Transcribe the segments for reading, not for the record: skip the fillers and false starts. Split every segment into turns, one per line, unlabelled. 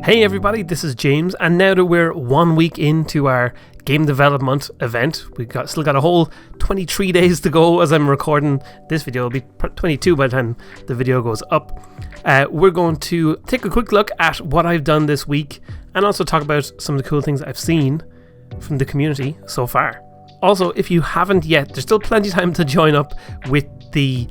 Hey everybody, this is James, and now that we're 1 week into our game development event, we've still got a whole 23 days to go as I'm recording this video. It'll be 22 by the time the video goes up. We're going to take a quick look at what I've done this week and also talk about some of the cool things I've seen from the community so far. Also, if you haven't yet, there's still plenty of time to join up with the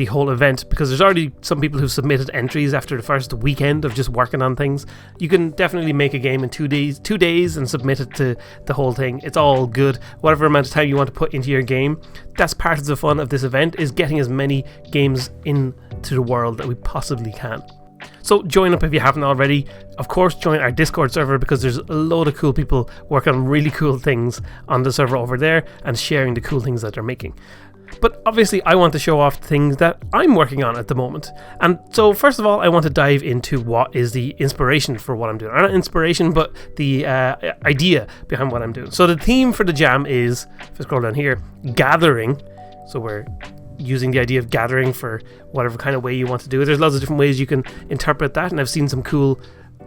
whole event, because there's already some people who've submitted entries after the first weekend of just working on things. You can definitely make a game in 2 days and submit it to the whole thing. It's all good, whatever amount of time you want to put into your game. That's part of the fun of this event, is getting as many games into the world that we possibly can. So join up if you haven't already. Of course, join our Discord server, because there's a load of cool people working on really cool things on the server over there and sharing the cool things that they're making. But obviously I want to show off things that I'm working on at the moment. And so first of all, I want to dive into what is the inspiration for what I'm doing. Or not inspiration, but the idea behind what I'm doing. So the theme for the jam is, if I scroll down here, gathering. So we're using the idea of gathering for whatever kind of way you want to do it. There's lots of different ways you can interpret that, and I've seen some cool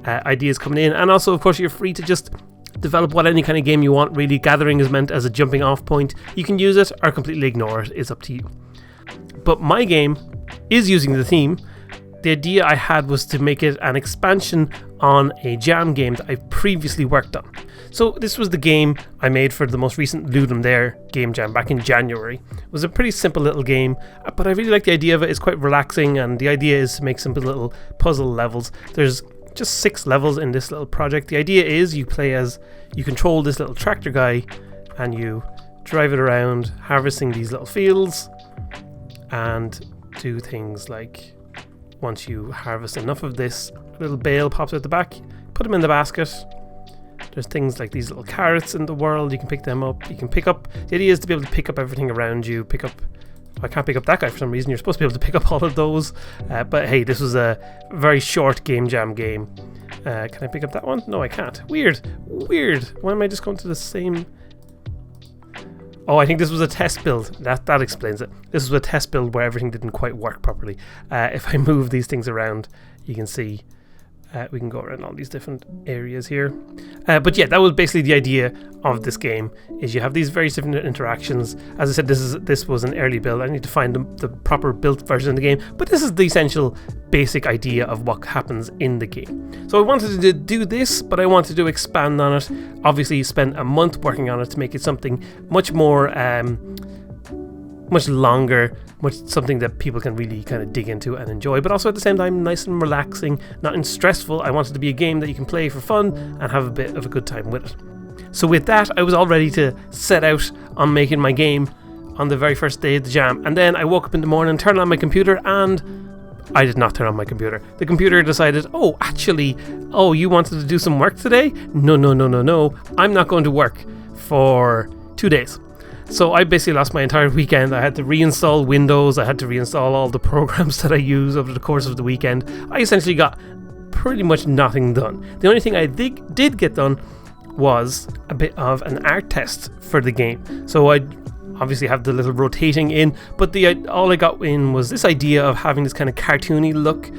ideas coming in. And also, of course, you're free to just develop what any kind of game you want, really. Gathering is meant as a jumping off point. You can use it or completely ignore it. It's up to you. But my game is using the theme. The idea I had was to make it an expansion on a jam game that I previously worked on. So this was the game I made for the most recent Ludum Dare game jam back in January. It was a pretty simple little game, but I really like the idea of it. It's quite relaxing, and the idea is to make simple little puzzle levels. There's just 6 levels in this little project. The idea is you control this little tractor guy and you drive it around harvesting these little fields, and do things like, once you harvest enough of this, a little bale pops out the back, put them in the basket. There's things like these little carrots in the world, you can pick them up. You can pick up, the idea is to be able to pick up everything around you. I can't pick up that guy for some reason. You're supposed to be able to pick up all of those. But hey, this was a very short game jam game. Can I pick up that one? No, I can't. Weird. Why am I just going to the same... Oh, I think this was a test build. That explains it. This was a test build where everything didn't quite work properly. If I move these things around, you can see we can go around all these different areas here. But yeah, that was basically the idea of this game, is you have these various different interactions. As I said, this was an early build. I need to find the proper built version of the game, but this is the essential basic idea of what happens in the game. So I wanted to do this, but I wanted to expand on it. Obviously spent a month working on it to make it something much more much longer, something that people can really kind of dig into and enjoy, but also at the same time nice and relaxing, not stressful. I wanted to be a game that you can play for fun and have a bit of a good time with it. So with that, I was all ready to set out on making my game on the very first day of the jam, and then I woke up in the morning, turned on my computer, and I did not turn on my computer. The computer decided, you wanted to do some work today? No, I'm not going to work for 2 days. So I basically lost my entire weekend. I had to reinstall Windows. I had to reinstall all the programs that I use over the course of the weekend. I essentially got pretty much nothing done. The only thing I did get done was a bit of an art test for the game. So I obviously have the little rotating in, but all I got in was this idea of having this kind of cartoony look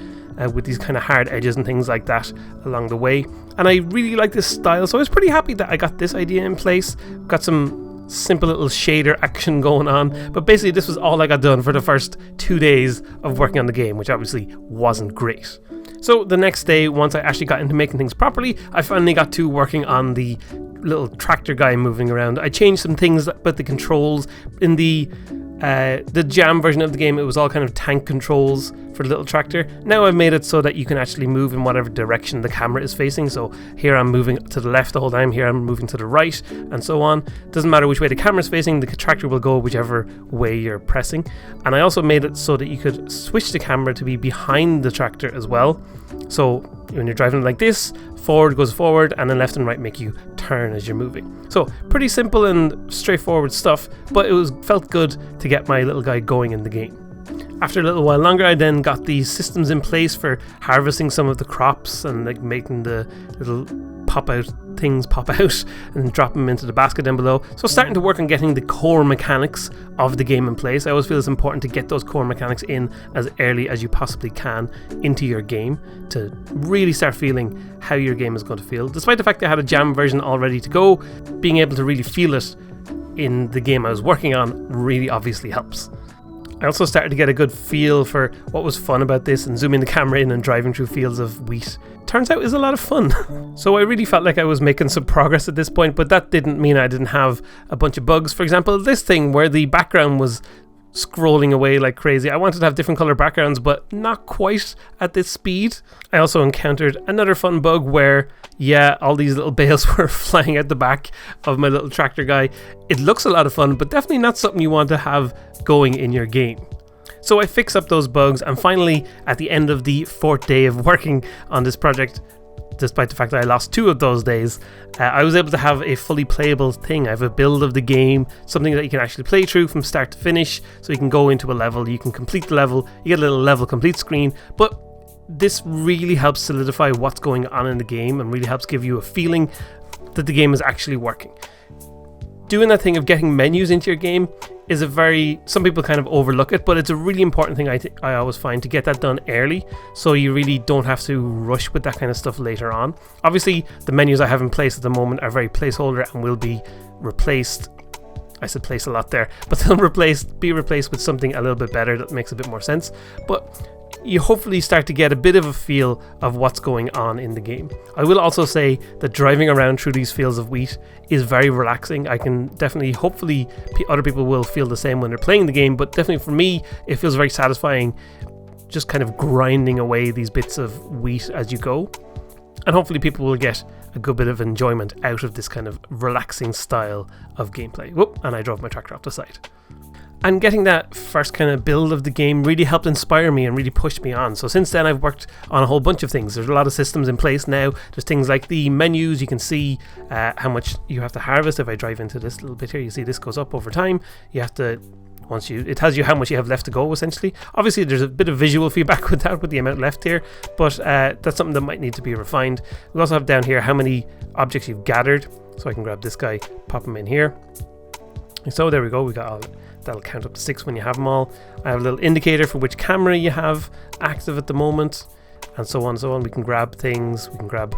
with these kind of hard edges and things like that along the way. And I really like this style, so I was pretty happy that I got this idea in place. Got some simple little shader action going on, but basically this was all I got done for the first 2 days of working on the game, which obviously wasn't great. So the next day, once I actually got into making things properly, I finally got to working on the little tractor guy moving around. I changed some things about the controls. In the jam version of the game, it was all kind of tank controls for the little tractor. Now I've made it so that you can actually move in whatever direction the camera is facing. So here I'm moving to the left the whole time, here I'm moving to the right, and so on. Doesn't matter which way the camera is facing, the tractor will go whichever way you're pressing. And I also made it so that you could switch the camera to be behind the tractor as well. So when you're driving like this, forward goes forward, and then left and right make you turn as you're moving. So pretty simple and straightforward stuff, but it felt good to get my little guy going in the game. After a little while longer, I then got these systems in place for harvesting some of the crops and like making the little pop out things pop out and drop them into the basket down below. So starting to work on getting the core mechanics of the game in place. I always feel it's important to get those core mechanics in as early as you possibly can into your game to really start feeling how your game is going to feel. Despite the fact that I had a jam version all ready to go, being able to really feel it in the game I was working on really obviously helps. I also started to get a good feel for what was fun about this, and zooming the camera in and driving through fields of wheat turns out is a lot of fun. So I really felt like I was making some progress at this point, but that didn't mean I didn't have a bunch of bugs. For example, this thing where the background was scrolling away like crazy. I wanted to have different color backgrounds, but not quite at this speed. I also encountered another fun bug where, yeah, all these little bales were flying out the back of my little tractor guy. It looks a lot of fun, but definitely not something you want to have going in your game. So I fixed up those bugs, and finally, at the end of the 4th day of working on this project, despite the fact that I lost 2 of those days, I was able to have a fully playable thing. I have a build of the game, something that you can actually play through from start to finish. So you can go into a level, you can complete the level, you get a little level complete screen, but this really helps solidify what's going on in the game and really helps give you a feeling that the game is actually working. Doing that thing of getting menus into your game is some people kind of overlook it, but it's a really important thing I always find to get that done early, so you really don't have to rush with that kind of stuff later on. Obviously, the menus I have in place at the moment are very placeholder and will be replaced. I said place a lot there, but they'll be replaced with something a little bit better that makes a bit more sense. But you hopefully start to get a bit of a feel of what's going on in the game. I will also say that driving around through these fields of wheat is very relaxing. I can definitely, hopefully other people will feel the same when they're playing the game, but definitely for me, it feels very satisfying just kind of grinding away these bits of wheat as you go. And hopefully people will get a good bit of enjoyment out of this kind of relaxing style of gameplay. Whoop, and I drove my tractor off the side. And getting that first kind of build of the game really helped inspire me and really pushed me on. So since then I've worked on a whole bunch of things. There's a lot of systems in place now. There's things like the menus. You can see how much you have to harvest. If I drive into this little bit here, you see this goes up over time. You have to, it tells you how much you have left to go essentially. Obviously there's a bit of visual feedback with that, with the amount left here, but that's something that might need to be refined. We also have down here how many objects you've gathered. So I can grab this guy, pop him in here. So there we go, we got all that'll count up to 6 when you have them all. I have a little indicator for which camera you have active at the moment, and so on and so on. We can grab things, we can grab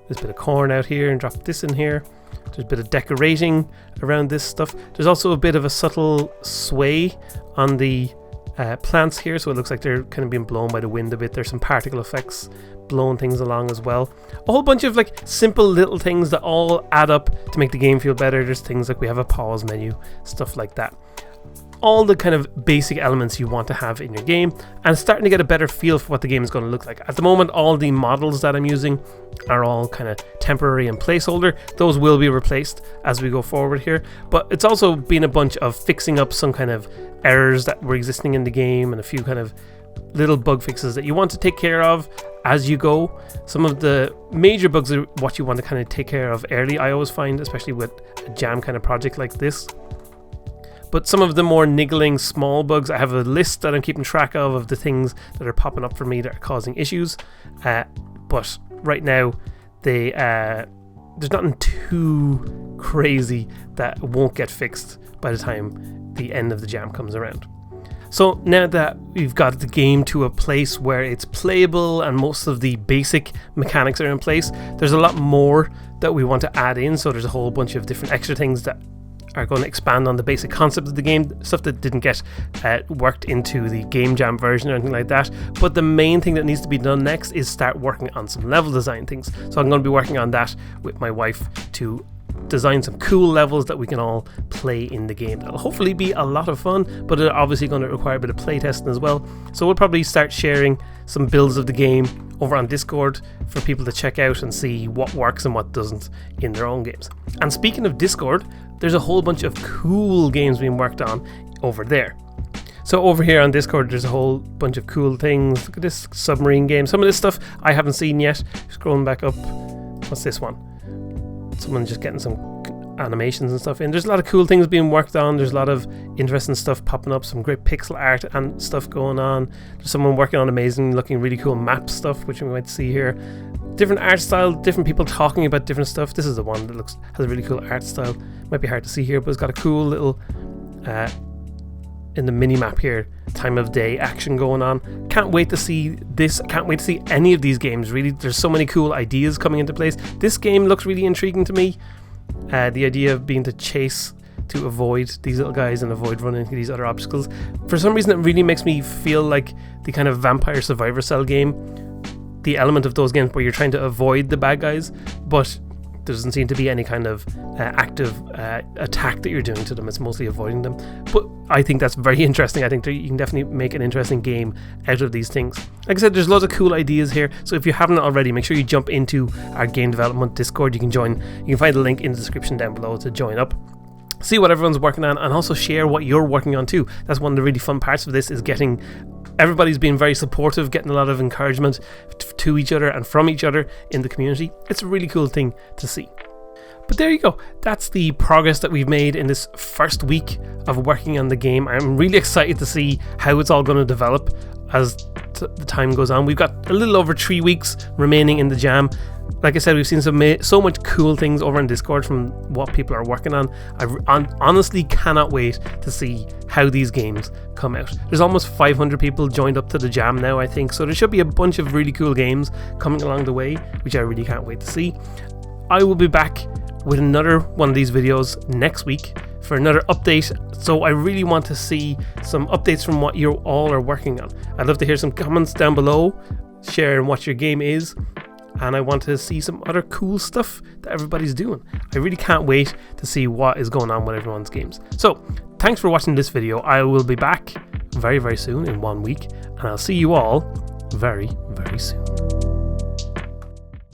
this bit of corn out here and drop this in here. There's a bit of decorating around this stuff. There's also a bit of a subtle sway on the plants here, so it looks like they're kind of being blown by the wind a bit. There's some particle effects blowing things along as well. A whole bunch of like simple little things that all add up to make the game feel better. There's things like we have a pause menu, stuff like that. All the kind of basic elements you want to have in your game, and starting to get a better feel for what the game is going to look like. At the moment, all the models that I'm using are all kind of temporary and placeholder. Those will be replaced as we go forward here, but it's also been a bunch of fixing up some kind of errors that were existing in the game and a few kind of little bug fixes that you want to take care of as you go. Some of the major bugs are what you want to kind of take care of early, I always find, especially with a jam kind of project like this. But some of the more niggling small bugs, I have a list that I'm keeping track of the things that are popping up for me that are causing issues. But right now, there's nothing too crazy that won't get fixed by the time the end of the jam comes around. So now that we've got the game to a place where it's playable and most of the basic mechanics are in place, there's a lot more that we want to add in. So there's a whole bunch of different extra things that are going to expand on the basic concept of the game, stuff that didn't get worked into the game jam version or anything like that. But the main thing that needs to be done next is start working on some level design things. So I'm going to be working on that with my wife to design some cool levels that we can all play in the game. That'll hopefully be a lot of fun, but it's obviously going to require a bit of play testing as well. So we'll probably start sharing some builds of the game over on Discord for people to check out and see what works and what doesn't in their own games. And speaking of Discord, there's a whole bunch of cool games being worked on over there. So over here on Discord, there's a whole bunch of cool things. Look at this submarine game. Some of this stuff I haven't seen yet. Scrolling back up. What's this one? Someone just getting some animations and stuff in. There's a lot of cool things being worked on. There's a lot of interesting stuff popping up. Some great pixel art and stuff going on. There's someone working on amazing looking really cool map stuff, which we might see here. different art style, different people talking about different stuff. This is the one that has a really cool art style. Might be hard to see here, but it's got a cool little in the mini map here, time of day action going on. Can't wait to see this. Can't wait to see any of these games, really. There's so many cool ideas coming into place. This game looks really intriguing to me. The idea of being to chase, to avoid these little guys and avoid running into these other obstacles. For some reason it really makes me feel like the kind of Vampire Survivor Cell game, the element of those games where you're trying to avoid the bad guys, but there doesn't seem to be any kind of active attack that you're doing to them. It's mostly avoiding them. But I think that's very interesting. I think that you can definitely make an interesting game out of these things. Like I said, there's loads of cool ideas here. So if you haven't already, make sure you jump into our game development Discord. You can join. You can find the link in the description down below to join up. See what everyone's working on, and also share what you're working on too. That's one of the really fun parts of this, is getting everybody's been very supportive, getting a lot of encouragement to each other and from each other in the community. It's a really cool thing to see. But there you go. That's the progress that we've made in this first week of working on the game. I'm really excited to see how it's all going to develop as the time goes on. We've got a little over 3 weeks remaining in the jam. Like I said, we've seen so much cool things over on Discord from what people are working on. I honestly cannot wait to see how these games come out. There's almost 500 people joined up to the jam now, I think, so there should be a bunch of really cool games coming along the way, which I really can't wait to see. I will be back with another one of these videos next week for another update, so I really want to see some updates from what you all are working on. I'd love to hear some comments down below, sharing what your game is, and I want to see some other cool stuff that everybody's doing. I really can't wait to see what is going on with everyone's games. So thanks for watching this video. I will be back very, very soon, in 1 week, and I'll see you all very, very soon.